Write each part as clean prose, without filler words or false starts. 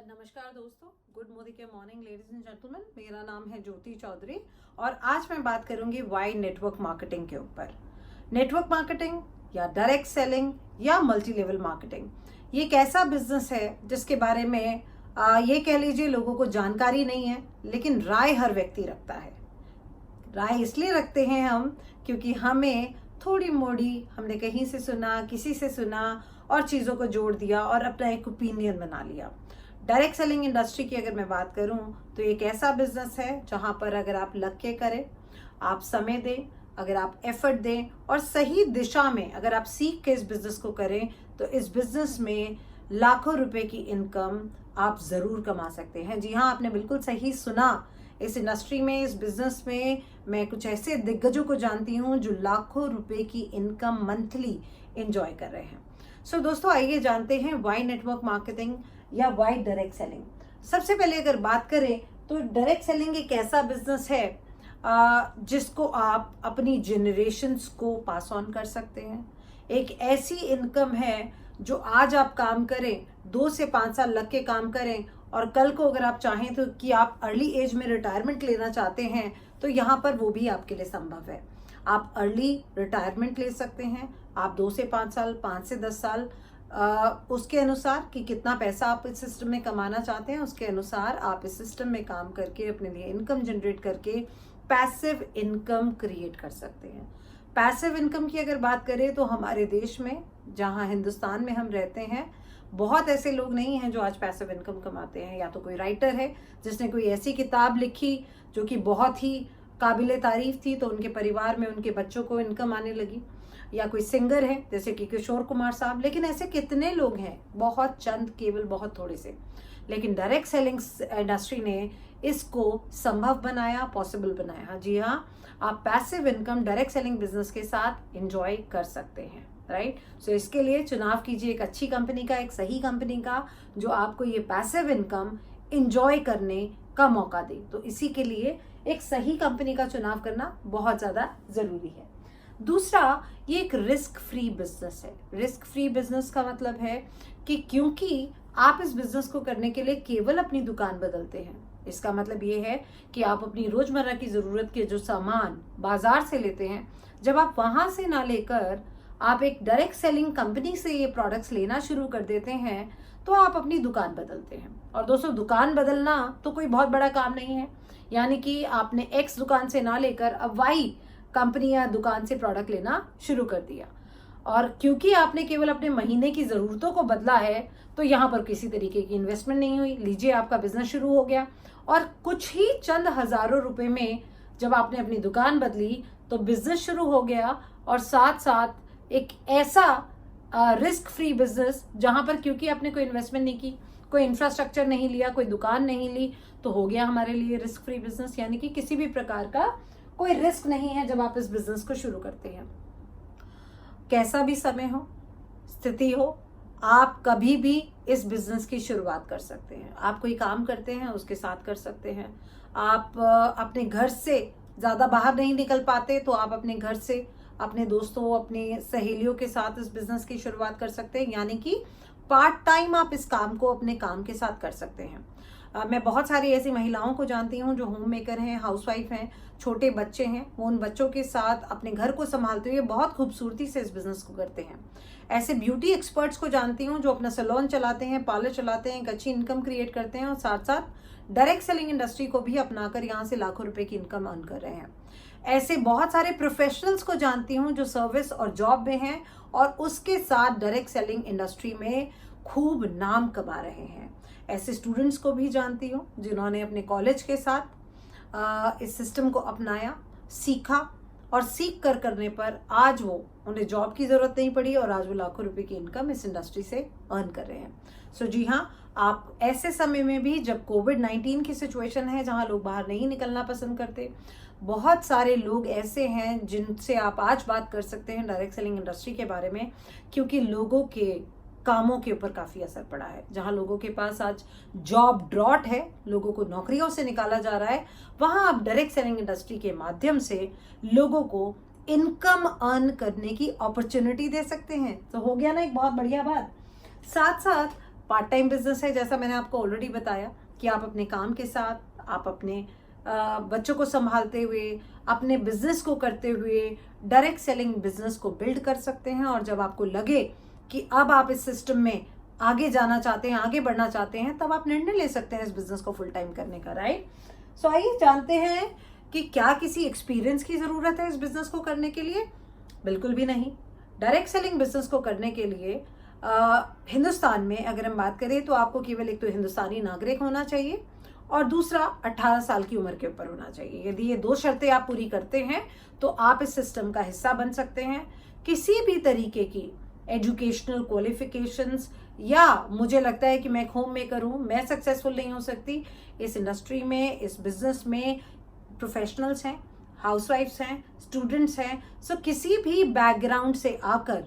नमस्कार दोस्तों, good morning ladies and gentleman. मेरा नाम है ज्योति चौधरी और आज मैं बात करूंगी वाई नेटवर्क मार्केटिंग के ऊपर। नेटवर्क मार्केटिंग या डायरेक्ट सेलिंग या मल्टी लेवल मार्केटिंग, ये एक ऐसा बिजनेस है जिसके बारे में ये कह लीजिए लोगों को जानकारी नहीं है, लेकिन राय हर व्यक्ति रखता है। राय इसलिए रखते हैं हम क्योंकि हमें थोड़ी मोड़ी हमने कहीं से सुना, किसी से सुना और चीज़ों को जोड़ दिया और अपना एक ओपिनियन बना लिया। डायरेक्ट सेलिंग इंडस्ट्री की अगर मैं बात करूं तो एक ऐसा बिजनेस है जहां पर अगर आप लग के करें, आप समय दें, अगर आप एफर्ट दें और सही दिशा में अगर आप सीख के इस बिजनेस को करें तो इस बिजनेस में लाखों रुपए की इनकम आप ज़रूर कमा सकते हैं। जी हाँ, आपने बिल्कुल सही सुना। इस इंडस्ट्री में, इस बिजनेस में मैं कुछ ऐसे दिग्गजों को जानती हूँ जो लाखों रुपए की इनकम मंथली एंजॉय कर रहे हैं। सो दोस्तों, आइए जानते हैं वाई नेटवर्क मार्केटिंग या वाई डायरेक्ट सेलिंग। सबसे पहले अगर बात करें तो डायरेक्ट सेलिंग एक ऐसा बिजनेस है जिसको आप अपनी जनरेशन्स को पास ऑन कर सकते हैं। एक ऐसी इनकम है जो आज आप काम करें, 2 से 5 साल लग के काम करें और कल को अगर आप चाहें तो कि आप अर्ली एज में रिटायरमेंट लेना चाहते हैं तो यहाँ पर वो भी आपके लिए संभव है। आप अर्ली रिटायरमेंट ले सकते हैं। आप 2 से 5 साल, 5 से 10 साल उसके अनुसार कि कितना पैसा आप इस सिस्टम में कमाना चाहते हैं, उसके अनुसार आप इस सिस्टम में काम करके अपने लिए इनकम जनरेट करके पैसिव इनकम क्रिएट कर सकते हैं। पैसिव इनकम की अगर बात करें तो हमारे देश में, जहां हिंदुस्तान में हम रहते हैं, बहुत ऐसे लोग नहीं हैं जो आज पैसिव इनकम कमाते हैं। या तो कोई राइटर है जिसने कोई ऐसी किताब लिखी जो कि बहुत ही काबिले तारीफ थी तो उनके परिवार में उनके बच्चों को इनकम आने लगी, या कोई सिंगर है जैसे कि किशोर कुमार साहब। लेकिन ऐसे कितने लोग हैं, बहुत चंद, केवल बहुत थोड़े से। लेकिन डायरेक्ट सेलिंग इंडस्ट्री ने इसको संभव बनाया, पॉसिबल बनाया। जी हाँ, आप passive income direct selling business के साथ एंजॉय कर सकते हैं, राइट। सो इसके लिए चुनाव कीजिए एक अच्छी कंपनी का, एक सही कंपनी का जो आपको ये पैसिव इनकम एंजॉय करने का मौका दे। तो इसी के लिए एक सही कंपनी का चुनाव करना बहुत ज्यादा जरूरी है। दूसरा, ये एक रिस्क फ्री बिजनेस है। रिस्क फ्री बिजनेस का मतलब है कि क्योंकि आप इस बिजनेस को करने के लिए केवल अपनी दुकान बदलते हैं, इसका मतलब ये है कि आप अपनी रोजमर्रा की जरूरत के जो सामान बाजार से लेते हैं, जब आप वहां से ना लेकर आप एक डायरेक्ट सेलिंग कंपनी से ये प्रोडक्ट्स लेना शुरू कर देते हैं तो आप अपनी दुकान बदलते हैं। और दोस्तों, दुकान बदलना तो कोई बहुत बड़ा काम नहीं है। यानी कि आपने एक्स दुकान से ना लेकर अब वाई कंपनी या दुकान से प्रोडक्ट लेना शुरू कर दिया, और क्योंकि आपने केवल अपने महीने की जरूरतों को बदला है तो यहाँ पर किसी तरीके की इन्वेस्टमेंट नहीं हुई। लीजिए, आपका बिजनेस शुरू हो गया और कुछ ही चंद हजारों रुपए में जब आपने अपनी दुकान बदली तो बिजनेस शुरू हो गया, और साथ साथ एक ऐसा रिस्क फ्री बिजनेस जहां पर क्योंकि आपने कोई इन्वेस्टमेंट नहीं की, कोई इंफ्रास्ट्रक्चर नहीं लिया, कोई दुकान नहीं ली, तो हो गया हमारे लिए रिस्क फ्री बिजनेस। यानी कि किसी भी प्रकार का कोई रिस्क नहीं है जब आप इस बिजनेस को शुरू करते हैं। कैसा भी समय हो, स्थिति हो, आप कभी भी इस बिजनेस की शुरुआत कर सकते हैं। आप कोई काम करते हैं उसके साथ कर सकते हैं। आप अपने घर से ज्यादा बाहर नहीं निकल पाते तो आप अपने घर से अपने दोस्तों, अपनी सहेलियों के साथ इस बिजनेस की शुरुआत कर सकते हैं। यानी कि पार्ट टाइम आप इस काम को अपने काम के साथ कर सकते हैं। मैं बहुत सारी ऐसी महिलाओं को जानती हूँ जो होम मेकर हैं, हाउसवाइफ हैं, छोटे बच्चे हैं, वो उन बच्चों के साथ अपने घर को संभालते हुए बहुत खूबसूरती से इस बिजनेस को करते हैं। ऐसे ब्यूटी एक्सपर्ट्स को जानती हूँ जो अपना सैलून चलाते हैं, पार्लर चलाते हैं, एक अच्छी इनकम क्रिएट करते हैं और साथ साथ डायरेक्ट सेलिंग इंडस्ट्री को भी अपनाकर यहाँ से लाखों रुपए की इनकम अर्न कर रहे हैं। ऐसे बहुत सारे प्रोफेशनल्स को जानती हूँ जो सर्विस और जॉब में हैं और उसके साथ डायरेक्ट सेलिंग इंडस्ट्री में खूब नाम कमा रहे हैं। ऐसे स्टूडेंट्स को भी जानती हूँ जिन्होंने अपने कॉलेज के साथ इस सिस्टम को अपनाया, सीखा और सीख कर करने पर आज वो उन्हें जॉब की जरूरत नहीं पड़ी और आज वो लाखों रुपए की इनकम इस इंडस्ट्री से अर्न कर रहे हैं। सो जी हाँ, आप ऐसे समय में भी जब कोविड-19 की सिचुएशन है जहाँ लोग बाहर नहीं निकलना पसंद करते, बहुत सारे लोग ऐसे हैं जिनसे आप आज बात कर सकते हैं डायरेक्ट सेलिंग इंडस्ट्री के बारे में, क्योंकि लोगों के कामों के ऊपर काफी असर पड़ा है। जहां लोगों के पास आज जॉब ड्रॉट है, लोगों को नौकरियों से निकाला जा रहा है, वहां आप डायरेक्ट सेलिंग इंडस्ट्री के माध्यम से लोगों को इनकम अर्न करने की अपॉर्चुनिटी दे सकते हैं। तो हो गया ना एक बहुत बढ़िया बात। साथ साथ पार्ट टाइम बिजनेस है, जैसा मैंने आपको ऑलरेडी बताया कि आप अपने काम के साथ, आप अपने बच्चों को संभालते हुए, अपने बिजनेस को करते हुए डायरेक्ट सेलिंग बिजनेस को बिल्ड कर सकते हैं। और जब आपको लगे कि अब आप इस सिस्टम में आगे जाना चाहते हैं, आगे बढ़ना चाहते हैं, तब आप निर्णय ले सकते हैं इस बिजनेस को फुल टाइम करने का, राइट। सो आइए जानते हैं कि क्या किसी एक्सपीरियंस की जरूरत है इस बिजनेस को करने के लिए। बिल्कुल भी नहीं। डायरेक्ट सेलिंग बिजनेस को करने के लिए हिंदुस्तान में अगर हम बात करें तो आपको केवल एक तो हिंदुस्तानी नागरिक होना चाहिए और दूसरा 18 साल की उम्र के ऊपर होना चाहिए। यदि ये 2 शर्तें आप पूरी करते हैं तो आप इस सिस्टम का हिस्सा बन सकते हैं। किसी भी तरीके की एजुकेशनल क्वालिफिकेशंस या मुझे लगता है कि मैं एक होम मेकर हूँ, मैं सक्सेसफुल नहीं हो सकती इस इंडस्ट्री में, इस बिजनेस में। प्रोफेशनल्स हैं, हाउसवाइफ्स हैं, स्टूडेंट्स हैं, सो किसी भी बैकग्राउंड से आकर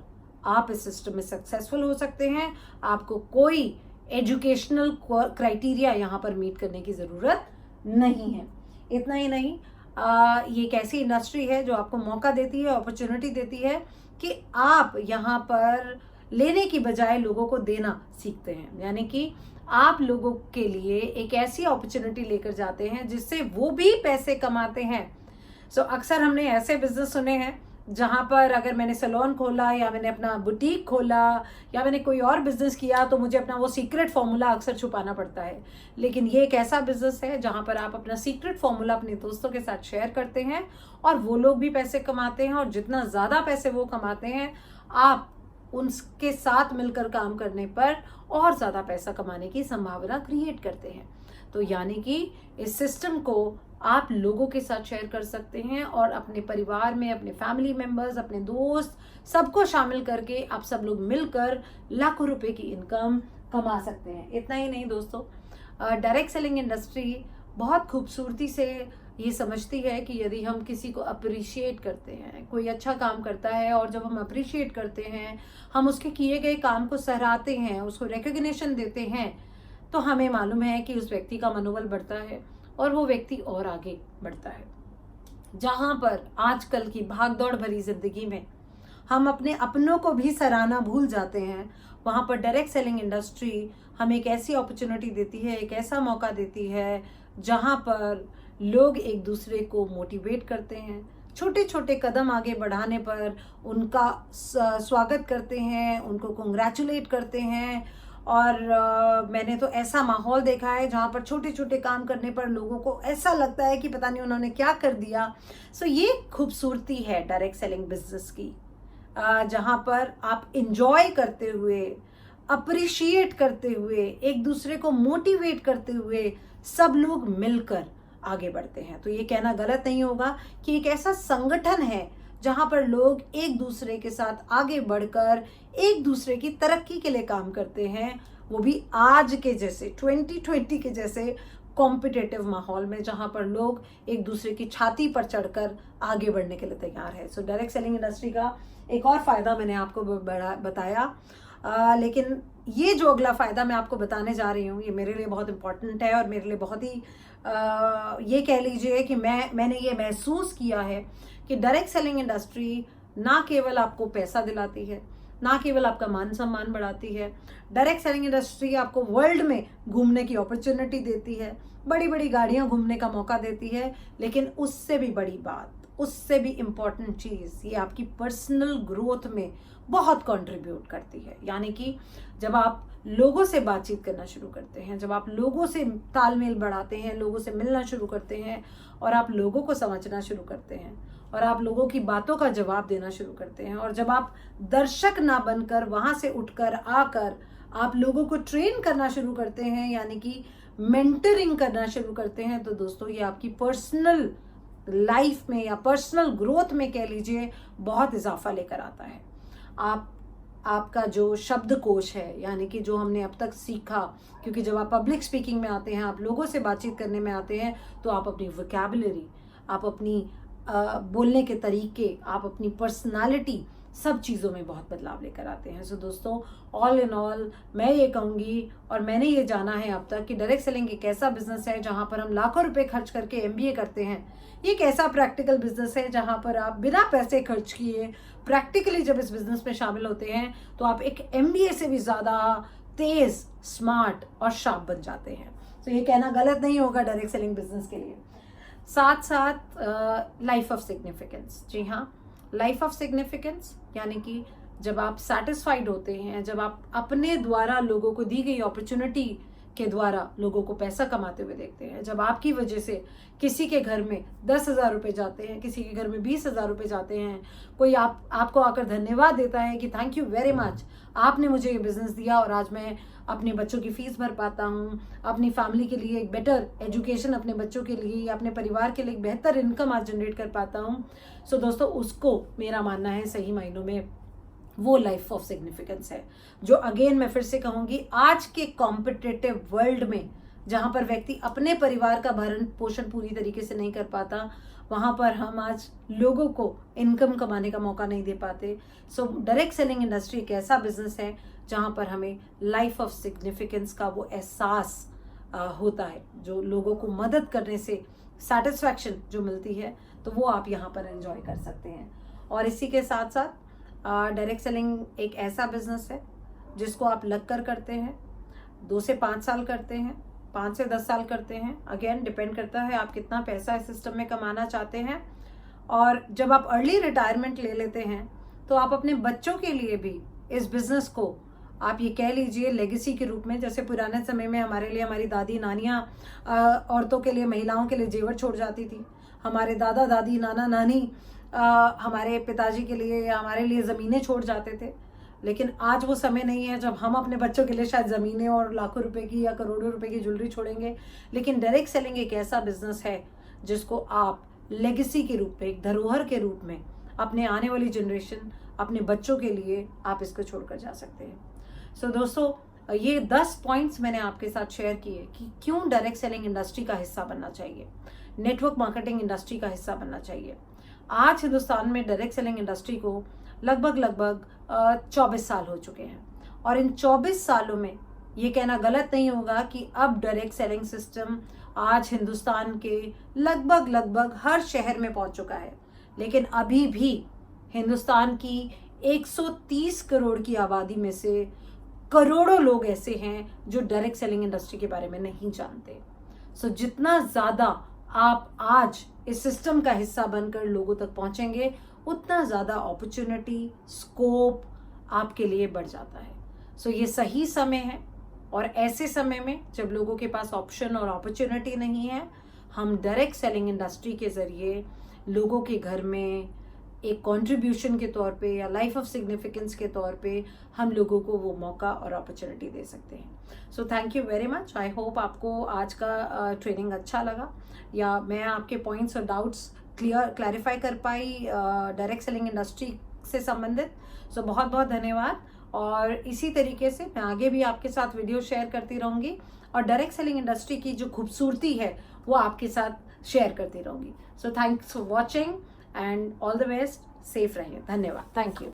आप इस सिस्टम में सक्सेसफुल हो सकते हैं। आपको कोई एजुकेशनल क्राइटेरिया यहाँ पर मीट करने की ज़रूरत नहीं है। इतना ही नहीं, ये एक ऐसी इंडस्ट्री है जो आपको मौका देती है, अपॉर्चुनिटी देती है कि आप यहाँ पर लेने की बजाय लोगों को देना सीखते हैं। यानी कि आप लोगों के लिए एक ऐसी अपॉर्चुनिटी लेकर जाते हैं जिससे वो भी पैसे कमाते हैं। सो अक्सर हमने ऐसे बिजनेस सुने हैं जहाँ पर अगर मैंने सैलून खोला या मैंने अपना बुटीक खोला या मैंने कोई और बिजनेस किया तो मुझे अपना वो सीक्रेट फॉर्मूला अक्सर छुपाना पड़ता है। लेकिन ये एक ऐसा बिजनेस है जहाँ पर आप अपना सीक्रेट फॉर्मूला अपने दोस्तों के साथ शेयर करते हैं और वो लोग भी पैसे कमाते हैं, और जितना ज़्यादा पैसे वो कमाते हैं आप उनके साथ मिलकर काम करने पर और ज़्यादा पैसा कमाने की संभावना क्रिएट करते हैं। तो यानी कि इस सिस्टम को आप लोगों के साथ शेयर कर सकते हैं और अपने परिवार में, अपने फैमिली मेंबर्स, अपने दोस्त, सबको शामिल करके आप सब लोग मिलकर लाखों रुपए की इनकम कमा सकते हैं। इतना ही नहीं दोस्तों, डायरेक्ट सेलिंग इंडस्ट्री बहुत खूबसूरती से ये समझती है कि यदि हम किसी को अप्रिशिएट करते हैं, कोई अच्छा काम करता है और जब हम अप्रिशिएट करते हैं, हम उसके किए गए काम को सराहते हैं, उसको रिकॉग्निशन देते हैं, तो हमें मालूम है कि उस व्यक्ति का मनोबल बढ़ता है और वो व्यक्ति और आगे बढ़ता है। जहाँ पर आजकल की भागदौड़ भरी जिंदगी में हम अपने अपनों को भी सराहना भूल जाते हैं, वहाँ पर डायरेक्ट सेलिंग इंडस्ट्री हमें एक ऐसी अपॉर्चुनिटी देती है, एक ऐसा मौका देती है जहाँ पर लोग एक दूसरे को मोटिवेट करते हैं, छोटे छोटे कदम आगे बढ़ाने पर उनका स्वागत करते हैं, उनको कंग्रेचुलेट करते हैं। और मैंने तो ऐसा माहौल देखा है जहाँ पर छोटे छोटे काम करने पर लोगों को ऐसा लगता है कि पता नहीं उन्होंने क्या कर दिया। सो ये खूबसूरती है डायरेक्ट सेलिंग बिजनेस की, जहाँ पर आप इंजॉय करते हुए, अप्रिशिएट करते हुए, एक दूसरे को मोटिवेट करते हुए सब लोग मिलकर आगे बढ़ते हैं। तो ये कहना गलत नहीं होगा कि एक ऐसा संगठन है जहां पर लोग एक दूसरे के साथ आगे बढ़कर एक दूसरे की तरक्की के लिए काम करते हैं, वो भी आज के जैसे 2020 के जैसे कॉम्पिटिटिव माहौल में, जहां पर लोग एक दूसरे की छाती पर चढ़कर आगे बढ़ने के लिए तैयार है। सो डायरेक्ट सेलिंग इंडस्ट्री का एक और फायदा मैंने आपको बताया, लेकिन ये जो अगला फायदा मैं आपको बताने जा रही हूँ ये मेरे लिए बहुत इंपॉर्टेंट है और मेरे लिए बहुत ही ये कह लीजिए कि मैंने ये महसूस किया है कि डायरेक्ट सेलिंग इंडस्ट्री ना केवल आपको पैसा दिलाती है, ना केवल आपका मान सम्मान बढ़ाती है, डायरेक्ट सेलिंग इंडस्ट्री आपको वर्ल्ड में घूमने की अपॉर्चुनिटी देती है, बड़ी बड़ी गाड़ियां घूमने का मौका देती है, लेकिन उससे भी बड़ी बात, उससे भी इम्पॉर्टेंट चीज़, ये आपकी पर्सनल ग्रोथ में बहुत कंट्रीब्यूट करती है। यानी कि जब आप लोगों से बातचीत करना शुरू करते हैं, जब आप लोगों से तालमेल बढ़ाते हैं, लोगों से मिलना शुरू करते हैं और आप लोगों को समझना शुरू करते हैं और आप लोगों की बातों का जवाब देना शुरू करते हैं, और जब आप दर्शक ना बनकर वहाँ से उठकर आकर आप लोगों को ट्रेन करना शुरू करते हैं, यानी कि मेंटरिंग करना शुरू करते हैं, तो दोस्तों ये आपकी पर्सनल लाइफ में या पर्सनल ग्रोथ में कह लीजिए बहुत इजाफा लेकर आता है। आपका जो शब्दकोश है, यानी कि जो हमने अब तक सीखा, क्योंकि जब आप पब्लिक स्पीकिंग में आते हैं, आप लोगों से बातचीत करने में आते हैं, तो आप अपनी वोकैबुलरी, आप अपनी बोलने के तरीके, आप अपनी पर्सनालिटी, सब चीज़ों में बहुत बदलाव लेकर आते हैं। सो दोस्तों, ऑल इन ऑल मैं ये कहूँगी और मैंने ये जाना है अब तक कि डायरेक्ट सेलिंग एक ऐसा बिजनेस है जहाँ पर हम लाखों रुपए खर्च करके MBA करते हैं। ये एक ऐसा प्रैक्टिकल बिजनेस है जहाँ पर आप बिना पैसे खर्च किए प्रैक्टिकली जब इस बिजनेस में शामिल होते हैं तो आप एक MBA से भी ज़्यादा तेज, स्मार्ट और शार्प बन जाते हैं। तो ये कहना गलत नहीं होगा डायरेक्ट सेलिंग बिजनेस के लिए। साथ साथ लाइफ ऑफ सिग्निफिकेंस, जी हाँ, लाइफ ऑफ सिग्निफिकेंस यानी कि जब आप सेटिस्फाइड होते हैं, जब आप अपने द्वारा लोगों को दी गई अपॉर्चुनिटी के द्वारा लोगों को पैसा कमाते हुए देखते हैं, जब आपकी वजह से किसी के घर में 10,000 रुपये जाते हैं, किसी के घर में 20,000 रुपये जाते हैं, कोई आपको आकर धन्यवाद देता है कि थैंक यू वेरी मच, आपने मुझे ये बिजनेस दिया और आज मैं अपने बच्चों की फीस भर पाता हूँ, अपनी फैमिली के लिए एक बेटर एजुकेशन, अपने बच्चों के लिए या अपने परिवार के लिए एक बेहतर इनकम आज जनरेट कर पाता हूँ। सो दोस्तों, उसको मेरा मानना है सही मायनों में वो लाइफ ऑफ सिग्निफिकेंस है, जो अगेन मैं फिर से कहूंगी, आज के कॉम्पिटिटिव वर्ल्ड में जहां पर व्यक्ति अपने परिवार का भरण पोषण पूरी तरीके से नहीं कर पाता, वहां पर हम आज लोगों को इनकम कमाने का मौका नहीं दे पाते। सो डायरेक्ट सेलिंग इंडस्ट्री एक ऐसा बिजनेस है जहां पर हमें लाइफ ऑफ सिग्निफिकेंस का वो एहसास होता है, जो लोगों को मदद करने से सेटिस्फैक्शन जो मिलती है, तो वो आप यहाँ पर एंजॉय कर सकते हैं। और इसी के साथ साथ डायरेक्ट सेलिंग एक ऐसा बिजनेस है जिसको आप लग कर करते हैं, 2 से 5 साल करते हैं, 5 से 10 साल करते हैं, अगेन डिपेंड करता है आप कितना पैसा इस सिस्टम में कमाना चाहते हैं। और जब आप अर्ली रिटायरमेंट ले लेते हैं तो आप अपने बच्चों के लिए भी इस बिजनेस को आप ये कह लीजिए लेगेसी के रूप में, जैसे पुराने समय में हमारे लिए हमारी दादी नानियाँ औरतों के लिए, महिलाओं के लिए जेवर छोड़ जाती थी, हमारे दादा दादी, नाना नानी हमारे पिताजी के लिए या हमारे लिए ज़मीनें छोड़ जाते थे। लेकिन आज वो समय नहीं है जब हम अपने बच्चों के लिए शायद ज़मीनें और लाखों रुपए की या करोड़ों रुपए की ज्वेलरी छोड़ेंगे। लेकिन डायरेक्ट सेलिंग एक ऐसा बिजनेस है जिसको आप लेगेसी के रूप में, एक धरोहर के रूप में अपने आने वाली जनरेशन, अपने बच्चों के लिए आप इसको छोड़कर जा सकते हैं। सो दोस्तों, ये 10 पॉइंट्स मैंने आपके साथ शेयर किए कि क्यों डायरेक्ट सेलिंग इंडस्ट्री का हिस्सा बनना चाहिए, नेटवर्क मार्केटिंग इंडस्ट्री का हिस्सा बनना चाहिए। आज हिंदुस्तान में डायरेक्ट सेलिंग इंडस्ट्री को लगभग 24 साल हो चुके हैं, और इन 24 सालों में ये कहना गलत नहीं होगा कि अब डायरेक्ट सेलिंग सिस्टम आज हिंदुस्तान के लगभग हर शहर में पहुंच चुका है। लेकिन अभी भी हिंदुस्तान की 130 करोड़ की आबादी में से करोड़ों लोग ऐसे हैं जो डायरेक्ट सेलिंग इंडस्ट्री के बारे में नहीं जानते। सो जितना ज़्यादा आप आज इस सिस्टम का हिस्सा बनकर लोगों तक पहुंचेंगे, उतना ज़्यादा अपॉर्चुनिटी, स्कोप आपके लिए बढ़ जाता है। सो ये सही समय है, और ऐसे समय में जब लोगों के पास ऑप्शन और अपॉर्चुनिटी नहीं है, हम डायरेक्ट सेलिंग इंडस्ट्री के ज़रिए लोगों के घर में एक कंट्रीब्यूशन के तौर पे या लाइफ ऑफ सिग्निफिकेंस के तौर पे हम लोगों को वो मौका और अपॉर्चुनिटी दे सकते हैं। So thank you very much. I hope आपको आज का ट्रेनिंग अच्छा लगा, या मैं आपके पॉइंट्स और डाउट्स क्लैरिफाई कर पाई डायरेक्ट सेलिंग इंडस्ट्री से संबंधित। सो बहुत बहुत धन्यवाद, और इसी तरीके से मैं आगे भी आपके साथ वीडियो शेयर करती रहूँगी, और डायरेक्ट सेलिंग इंडस्ट्री की जो खूबसूरती है वो आपके साथ शेयर करती रहूँगी। So thanks for watching and all the best. Safe रहिए। धन्यवाद। Thank you.